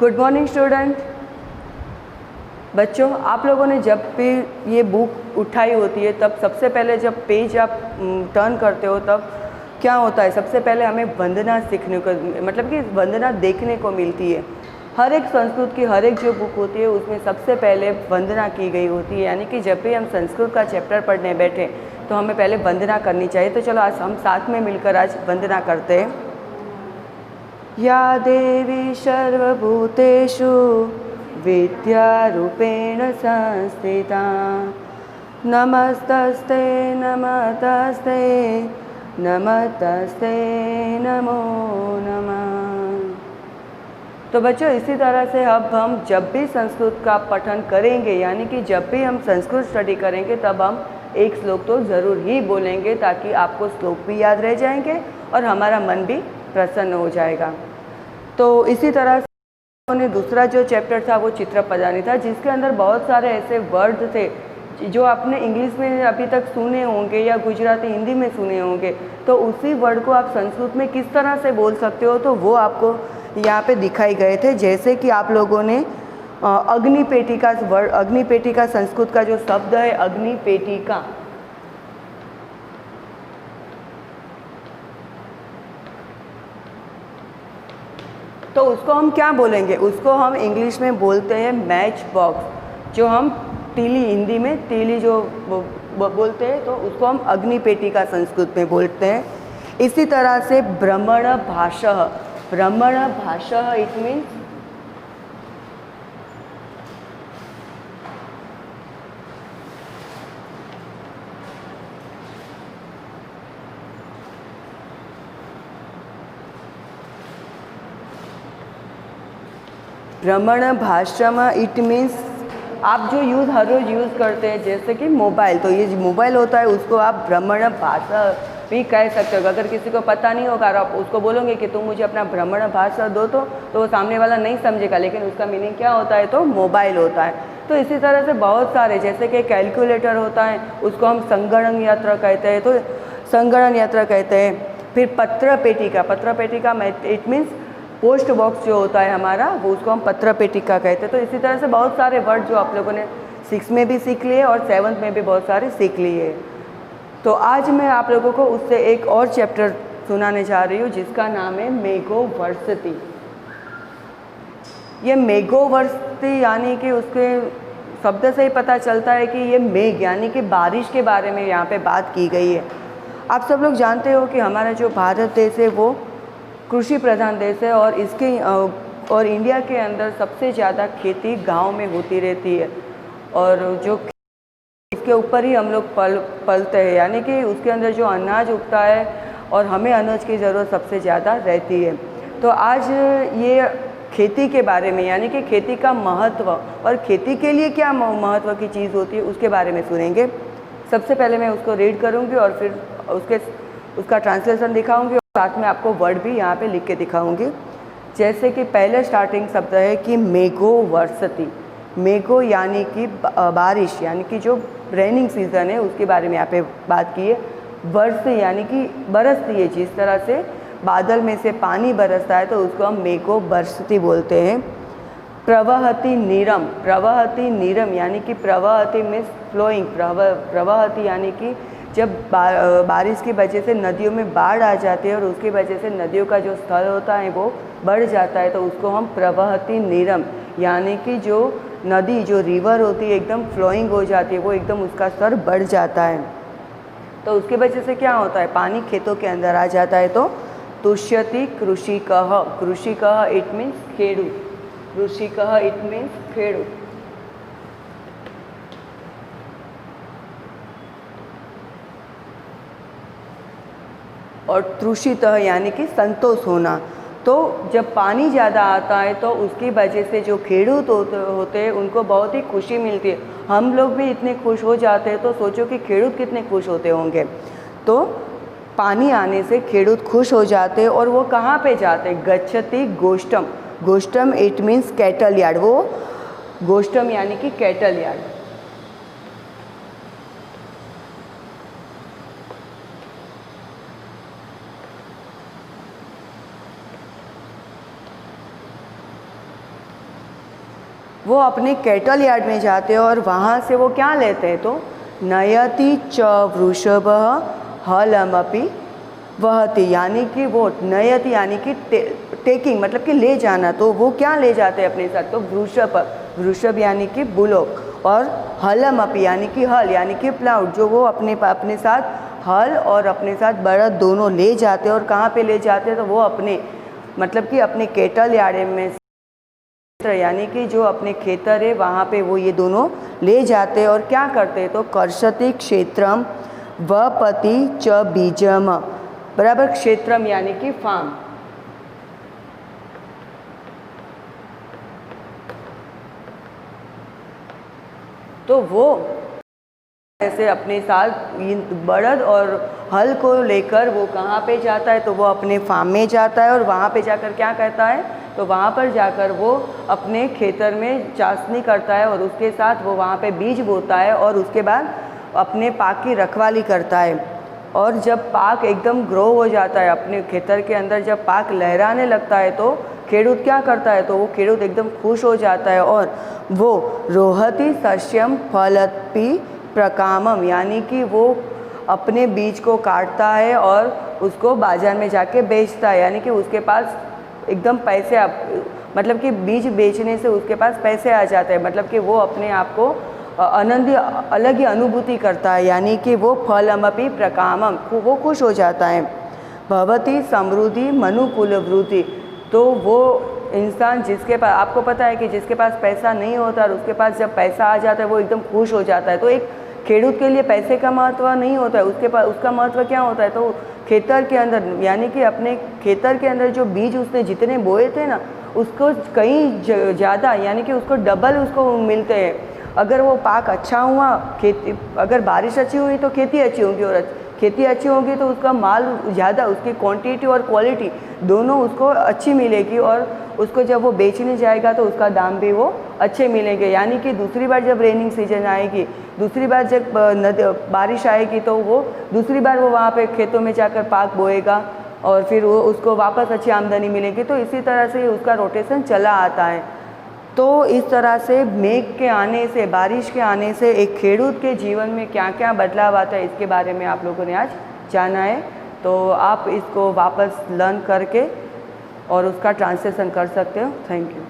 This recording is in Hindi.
Good morning student. बच्चों, आप लोगों ने जब भी ये बुक उठाई होती है तब सबसे पहले जब पेज आप टर्न करते हो तब क्या होता है, सबसे पहले हमें वंदना सीखने को, मतलब कि वंदना देखने को मिलती है। हर एक संस्कृत की हर एक जो बुक होती है उसमें सबसे पहले वंदना की गई होती है, यानी कि जब भी हम संस्कृत का चैप्टर पढ़ने बैठे तो हमें पहले वंदना करनी चाहिए। तो चलो आज हम साथ में मिलकर आज वंदना करते हैं। या देवी सर्वभूतेषु विद्यारूपेण संस्थिता नमस्तस्ते नमस्तस्ते नमस्तस्ते नमो नमः। तो बच्चों, इसी तरह से अब हम जब भी संस्कृत का पठन करेंगे, यानी कि जब भी हम संस्कृत स्टडी करेंगे तब हम एक श्लोक तो ज़रूर ही बोलेंगे, ताकि आपको श्लोक भी याद रह जाएंगे और हमारा मन भी प्रसन्न हो जाएगा। तो इसी तरह से उन्होंने दूसरा जो चैप्टर था वो चित्रपदानी था, जिसके अंदर बहुत सारे ऐसे वर्ड थे जो आपने इंग्लिश में अभी तक सुने होंगे या गुजराती हिंदी में सुने होंगे। तो उसी वर्ड को आप संस्कृत में किस तरह से बोल सकते हो, तो वो आपको यहाँ पे दिखाई गए थे। जैसे कि आप लोगों ने अग्निपेटिका वर्ड, अग्निपेटिका संस्कृत का जो शब्द है अग्निपेटिका, तो उसको हम क्या बोलेंगे, उसको हम इंग्लिश में बोलते हैं मैच बॉक्स। जो हम तीली, हिंदी में तीली जो बोलते हैं, तो उसको हम अग्निपेटिका संस्कृत में बोलते हैं। इसी तरह से भ्रमण भाषः, भ्रमण भाषः इट मीन्स भ्रमण भाषा इट मीन्स आप जो यूज़ हर रोज़ यूज़ करते हैं, जैसे कि मोबाइल, तो ये मोबाइल होता है उसको आप भ्रमण भाषा भी कह सकते हो। अगर किसी को पता नहीं होगा और आप उसको बोलोगे कि तुम मुझे अपना भ्रमण भाषा दो, तो वो सामने वाला नहीं समझेगा, लेकिन उसका मीनिंग क्या होता है, तो मोबाइल होता है। तो इसी तरह से बहुत सारे, जैसे कि कैलकुलेटर होता है उसको हम संगणक यंत्र कहते हैं, तो संगणक यंत्र कहते हैं। फिर पत्र पेटिका, पत्र पेटिका इट मीन्स पोस्ट बॉक्स जो होता है हमारा, वो उसको हम पत्र पेटिका कहते हैं। तो इसी तरह से बहुत सारे वर्ड जो आप लोगों ने 6 में भी सीख लिए और 7th में भी बहुत सारे सीख लिए। तो आज मैं आप लोगों को उससे एक और चैप्टर सुनाने जा रही हूँ जिसका नाम है मेघोवर्षति। ये मेघोवर्षति यानी कि उसके शब्द से ही पता चलता है कि ये मेघ यानी कि बारिश के बारे में यहाँ पे बात की गई है। आप सब लोग जानते हो कि हमारा जो भारत देश है वो कृषि प्रधान देश है, और इसके और इंडिया के अंदर सबसे ज़्यादा खेती गांव में होती रहती है, और जो इसके ऊपर ही हम लोग पलते हैं, यानी कि उसके अंदर जो अनाज उगता है और हमें अनाज की ज़रूरत सबसे ज़्यादा रहती है। तो आज ये खेती के बारे में, यानी कि खेती का महत्व और खेती के लिए क्या महत्व की चीज़ होती है उसके बारे में सुनेंगे। सबसे पहले मैं उसको रीड करूँगी और फिर उसका ट्रांसलेशन दिखाऊंगी, और साथ में आपको वर्ड भी यहाँ पे लिख के दिखाऊंगी। जैसे कि पहले स्टार्टिंग शब्द है कि मेघोवर्षति। मेघो यानी कि बारिश, यानी कि जो रेनिंग सीजन है उसके बारे में यहाँ पे बात की है। वर्ष यानी कि बरसती है, जिस तरह से बादल में से पानी बरसता है तो उसको हम मेघोवर्षति बोलते हैं। प्रवहति नीरम, प्रवहति नीरम यानी कि प्रवहति मीन्स फ्लोइंग, प्रवहति यानी कि जब बारिश की वजह से नदियों में बाढ़ आ जाती है और उसकी वजह से नदियों का जो स्तर होता है वो बढ़ जाता है, तो उसको हम प्रवहति नीरम यानी कि जो नदी, जो रिवर होती है एकदम फ्लोइंग हो जाती है, वो एकदम उसका स्तर बढ़ जाता है। तो उसकी वजह से क्या होता है, पानी खेतों के अंदर आ जाता है। तो तुष्यति कृषिकः, कृषिकः इट मीन्स खेडूत, कृषिकः इट मीन्स खेडूत। और तृषितः यानी कि संतोष होना। तो जब पानी ज़्यादा आता है तो उसकी वजह से जो खेडूत होते हैं उनको बहुत ही खुशी मिलती है। हम लोग भी इतने खुश हो जाते हैं, तो सोचो कि खेडूत कितने खुश होते होंगे। तो पानी आने से खेडूत खुश हो जाते हैं, और वो कहाँ पे जाते हैं, गच्छति गोष्ठम, गोष्ठम इट मीन्स कैटल यार्ड, वो गोष्ठम यानी कि कैटल यार्ड। वो अपने कैटल यार्ड में जाते हैं और वहाँ से वो क्या लेते हैं, तो नयति च वृषभः हलमपि वहति, यानी कि वो नयति यानी कि टेकिंग मतलब कि ले जाना, तो वो क्या ले जाते हैं अपने साथ, तो वृषभ यानी कि बुलोक, और हलमपि यानी कि हल यानी कि प्लाउड, जो वो अपने साथ हल और अपने साथ बड़द दोनों ले जाते हैं। और कहाँ पे ले जाते हैं, तो वो अपने मतलब कि अपने कैटल यार्ड में यानी कि जो अपने खेतर है वहाँ पे वो ये दोनों ले जाते हैं। और क्या करते हैं, तो कर्षति क्षेत्रम वपति च बीजम, बराबर, क्षेत्रम यानी कि फार्म, तो वो ऐसे अपने साथ बड़द और हल को लेकर वो कहाँ पे जाता है, तो वो अपने फार्म में जाता है। और वहाँ पे जाकर क्या करता है, तो वहाँ पर जाकर वो अपने खेतर में चाशनी करता है और उसके साथ वो वहाँ पे बीज बोता है और उसके बाद अपने पाक की रखवाली करता है। और जब पाक एकदम ग्रो हो जाता है अपने खेतर के अंदर, जब पाक लहराने लगता है, तो खेडूत क्या करता है, तो वो खेडूत एकदम खुश हो जाता है और वो रोहति सस्यम फलति प्रकामम, यानी कि वो अपने बीज को काटता है और उसको बाज़ार में जाके बेचता है, यानी कि उसके पास एकदम पैसे मतलब कि बीज बेचने से उसके पास पैसे आ जाते हैं, मतलब कि वो अपने आप को आनंद अलग ही अनुभूति करता है, यानी कि वो फलमपि प्रकामम, वो खुश हो जाता है। भवति समृद्धि मनुकुल वृद्धि, तो वो इंसान जिसके पास, आपको पता है कि जिसके पास पैसा नहीं होता और उसके पास जब पैसा आ जाता है वो एकदम खुश हो जाता है। तो एक खेडूत के लिए पैसे का महत्व नहीं होता है, उसके पास उसका महत्व क्या होता है, तो खेतर के अंदर यानी कि अपने खेतर के अंदर जो बीज उसने जितने बोए थे ना, उसको कहीं ज़्यादा यानी कि उसको डबल उसको मिलते हैं। अगर वो पाक अच्छा हुआ, खेती अगर बारिश अच्छी हुई तो खेती अच्छी होगी, और खेती अच्छी होगी तो उसका माल ज़्यादा, उसकी क्वांटिटी और क्वालिटी दोनों उसको अच्छी मिलेगी, और उसको जब वो बेचने जाएगा तो उसका दाम भी वो अच्छे मिलेंगे। यानी कि दूसरी बार जब रेनिंग सीजन आएगी, दूसरी बार जब बारिश आएगी, तो वो दूसरी बार वो वहाँ पे खेतों में जाकर पाक बोएगा और फिर वो उसको वापस अच्छी आमदनी मिलेगी। तो इसी तरह से उसका रोटेशन चला आता है। तो इस तरह से मेघ के आने से, बारिश के आने से एक खेडूत के जीवन में क्या क्या बदलाव आता है, इसके बारे में आप लोगों ने आज जाना है। तो आप इसको वापस लर्न करके और उसका ट्रांसलेशन कर सकते हो। Thank you.